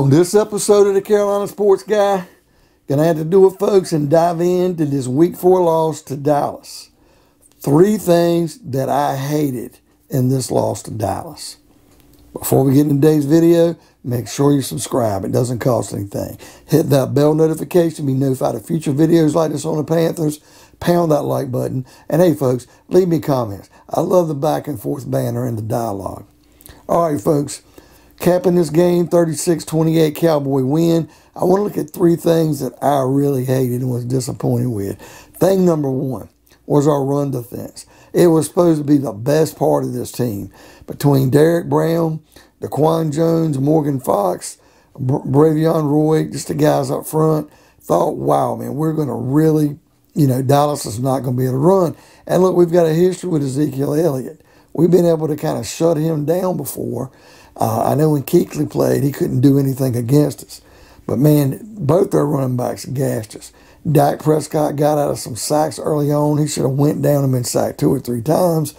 On this episode of the Carolina Sports Guy, gonna have to do it, folks, and dive into this Week 4 loss to Dallas. 3 things that I hated in this loss to Dallas. Before we get into today's video, make sure you subscribe. It doesn't cost anything. Hit that bell notification to be notified of future videos like this on the Panthers. Pound that like button. And hey, folks, leave me comments. I love the back and forth banter and the dialogue. All right, folks. Capping this game, 36-28 Cowboy win. I want to look at 3 things that I really hated and was disappointed with. Thing number 1 was our run defense. It was supposed to be the best part of this team. Between Derek Brown, Daquan Jones, Morgan Fox, Bravion Roy, just the guys up front, thought, wow, man, we're going to really, Dallas is not going to be able to run. And look, we've got a history with Ezekiel Elliott. We've been able to kind of shut him down before. I know when Kuechly played, he couldn't do anything against us. But, man, both their running backs gassed us. Dak Prescott got out of some sacks early on. He should have went down and been sacked 2 or 3 times.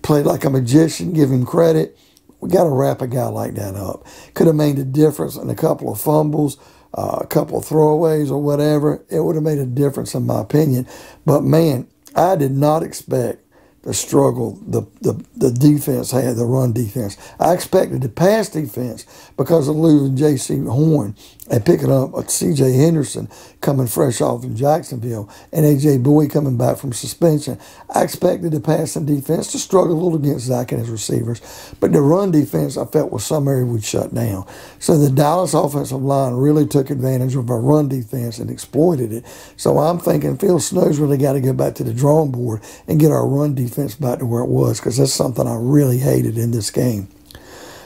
Played like a magician, give him credit. We got to wrap a guy like that up. Could have made a difference in a couple of fumbles, a couple of throwaways or whatever. It would have made a difference in my opinion. But, man, I did not expect the struggle the defense had, the run defense. I expected the pass defense because of losing J.C. Horn and picking up C.J. Henderson coming fresh off in Jacksonville and A.J. Boyd coming back from suspension. I expected the passing defense to struggle a little against Zach and his receivers, but the run defense I felt was some area we'd shut down. So the Dallas offensive line really took advantage of our run defense and exploited it. So I'm thinking Phil Snow's really got to go back to the drawing board and get our run defense back to where it was, because that's something I really hated in this game.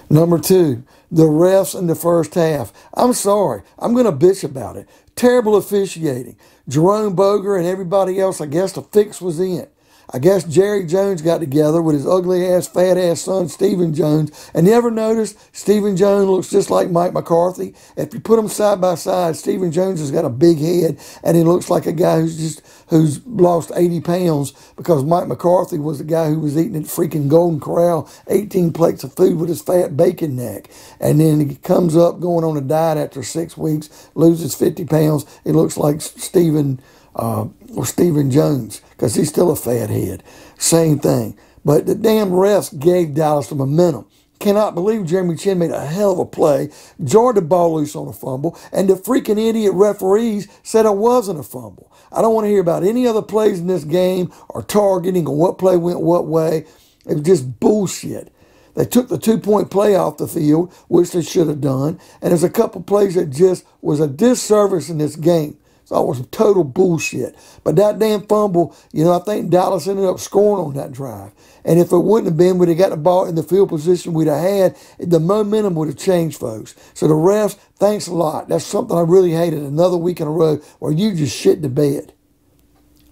Number 2, the refs in the first half. I'm sorry. I'm going to bitch about it. Terrible officiating. Jerome Boger and everybody else, I guess the fix was in. I guess Jerry Jones got together with his ugly-ass, fat-ass son, Stephen Jones. And you ever notice Stephen Jones looks just like Mike McCarthy? If you put them side by side, Stephen Jones has got a big head, and he looks like a guy who's lost 80 pounds because Mike McCarthy was the guy who was eating at freaking Golden Corral, 18 plates of food with his fat bacon neck. And then he comes up going on a diet after 6 weeks, loses 50 pounds. He looks like Stephen Jones, because he's still a fat head. Same thing. But the damn refs gave Dallas the momentum. Cannot believe Jeremy Chin made a hell of a play, jarred the ball loose on a fumble, and the freaking idiot referees said it wasn't a fumble. I don't want to hear about any other plays in this game or targeting or what play went what way. It was just bullshit. They took the 2-point play off the field, which they should have done, and there's a couple plays that just was a disservice in this game. So it was total bullshit. But that damn fumble, I think Dallas ended up scoring on that drive. And if it wouldn't have been, we'd have got the ball in the field position we'd have had, the momentum would have changed, folks. So the refs, thanks a lot. That's something I really hated. Another week in a row where you just shit the bed.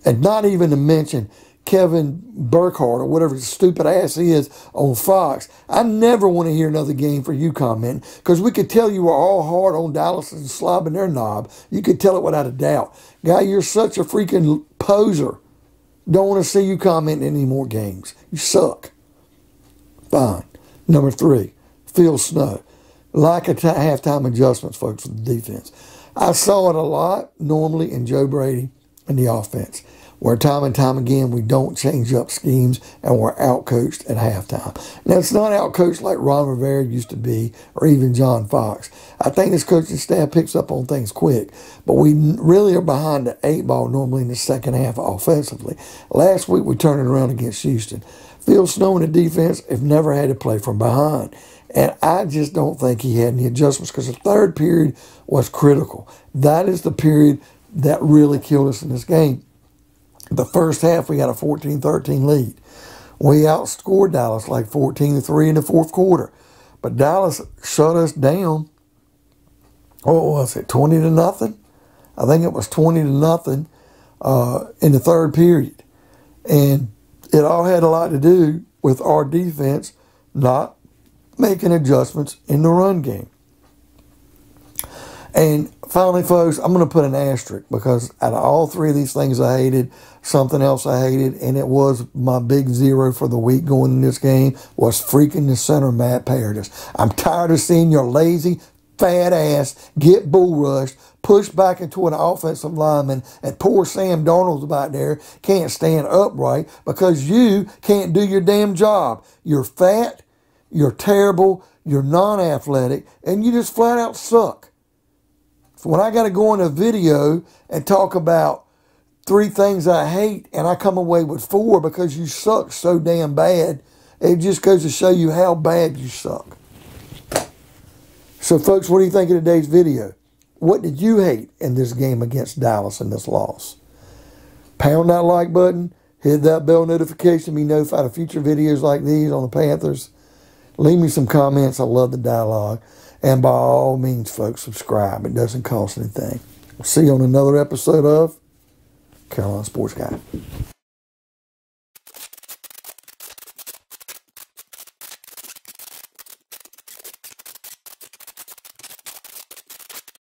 And not even to mention Kevin Burkhardt or whatever his stupid ass is on Fox. I never want to hear another game for you commenting, because we could tell you were all hard on Dallas and slobbing their knob. You could tell it without a doubt. Guy, you're such a freaking poser. Don't want to see you commenting any more games. You suck. Fine. Number 3, Phil Snow. Lack of halftime adjustments, folks, for the defense. I saw it a lot normally in Joe Brady and the offense, where time and time again we don't change up schemes and we're outcoached at halftime. Now, it's not outcoached like Ron Rivera used to be or even John Fox. I think this coaching staff picks up on things quick, but we really are behind the 8 ball normally in the second half offensively. Last week we turned it around against Houston. Phil Snow in the defense have never had to play from behind. And I just don't think he had any adjustments, because the third period was critical. That is the period that really killed us in this game. The first half, we got a 14-13 lead. We outscored Dallas like 14-3 in the fourth quarter. But Dallas shut us down. What was it, 20-0? I think it was 20-0 in the third period. And it all had a lot to do with our defense not making adjustments in the run game. And finally, folks, I'm going to put an asterisk, because out of all 3 of these things I hated, something else I hated, and it was my big 0 for the week going in this game, was freaking the center, Matt Paradis. I'm tired of seeing your lazy, fat ass get bull rushed, pushed back into an offensive lineman, and poor Sam Darnold's back there can't stand upright because you can't do your damn job. You're fat, you're terrible, you're non-athletic, and you just flat out suck. So when I got to go in a video and talk about 3 things I hate and I come away with 4 because you suck so damn bad, it just goes to show you how bad you suck. So folks, what do you think of today's video? What did you hate in this game against Dallas in this loss? Pound that like button, hit that bell notification, be notified of future videos like these on the Panthers. Leave me some comments. I love the dialogue. And by all means, folks, subscribe. It doesn't cost anything. We'll see you on another episode of Carolina Sports Guy.